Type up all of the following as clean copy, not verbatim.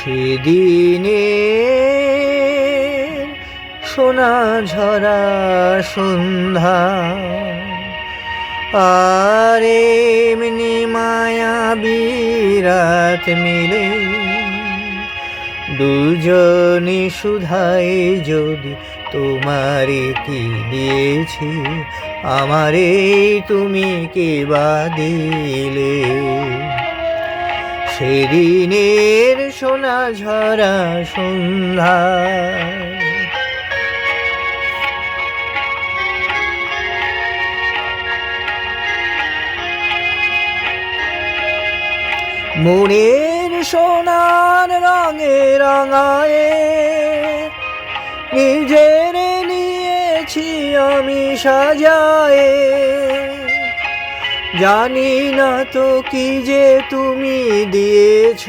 সেদিনে সোনা ঝরা সন্ধ্যা আর এমনি মায়াবী রাত মিলে দুজনে শুধাই যদি তোমারে কি দিয়েছি আমারে তুমি কি বা দিলে। সেদিনের সোনা ঝরা সন্ধ্যা মনের সোনার রঙে রঙায়ে নিজের নিয়েছি আমি সাজায়ে, জানি না তো কি যে তুমি দিয়েছ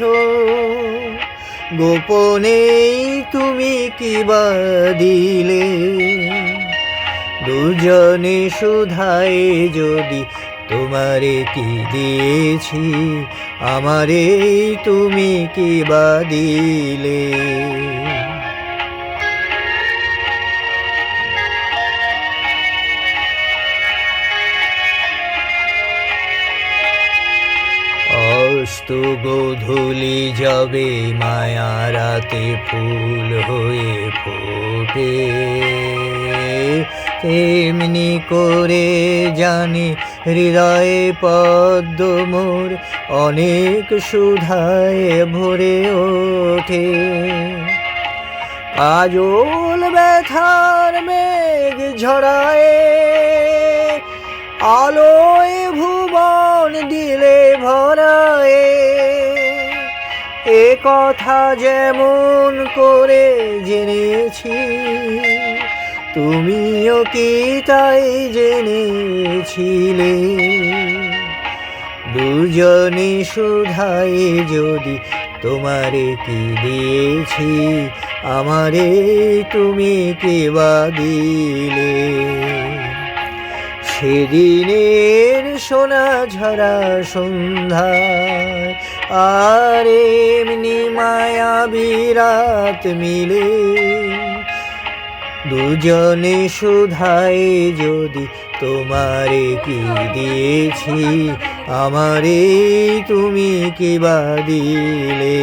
গোপনেই তুমি কি বা দিলে। দুজনে শুধাই যদি তোমারে কি দিয়েছি আমারে তুমি কি বা দিলে। অস্ত গোধূলি যাবে মায়া রাতে ফুল হয়ে ফোটে, তেমনি করে জানি হৃদয়ে পদ্ম মোর অনেক সুধায় ভরে ওঠে। কাজল ব্যথার মেঘ ঝরায় আলোয় ভুবন দিলে ভরায়ে, এ কথা যেমন করে জেনেছি তুমিও কি তাই জেনেছিলে। দুজনে শুধাই যদি তোমারে কি দিয়েছি আমারে তুমি কি বা দিলে। সেদিনের সোনা ঝরা সন্ধ্যায় আর এমনি মায়াবী রাত মিলে দুজনে শুধাই যদি তোমারে কি দিয়েছি আমারে তুমি কি বা দিলে।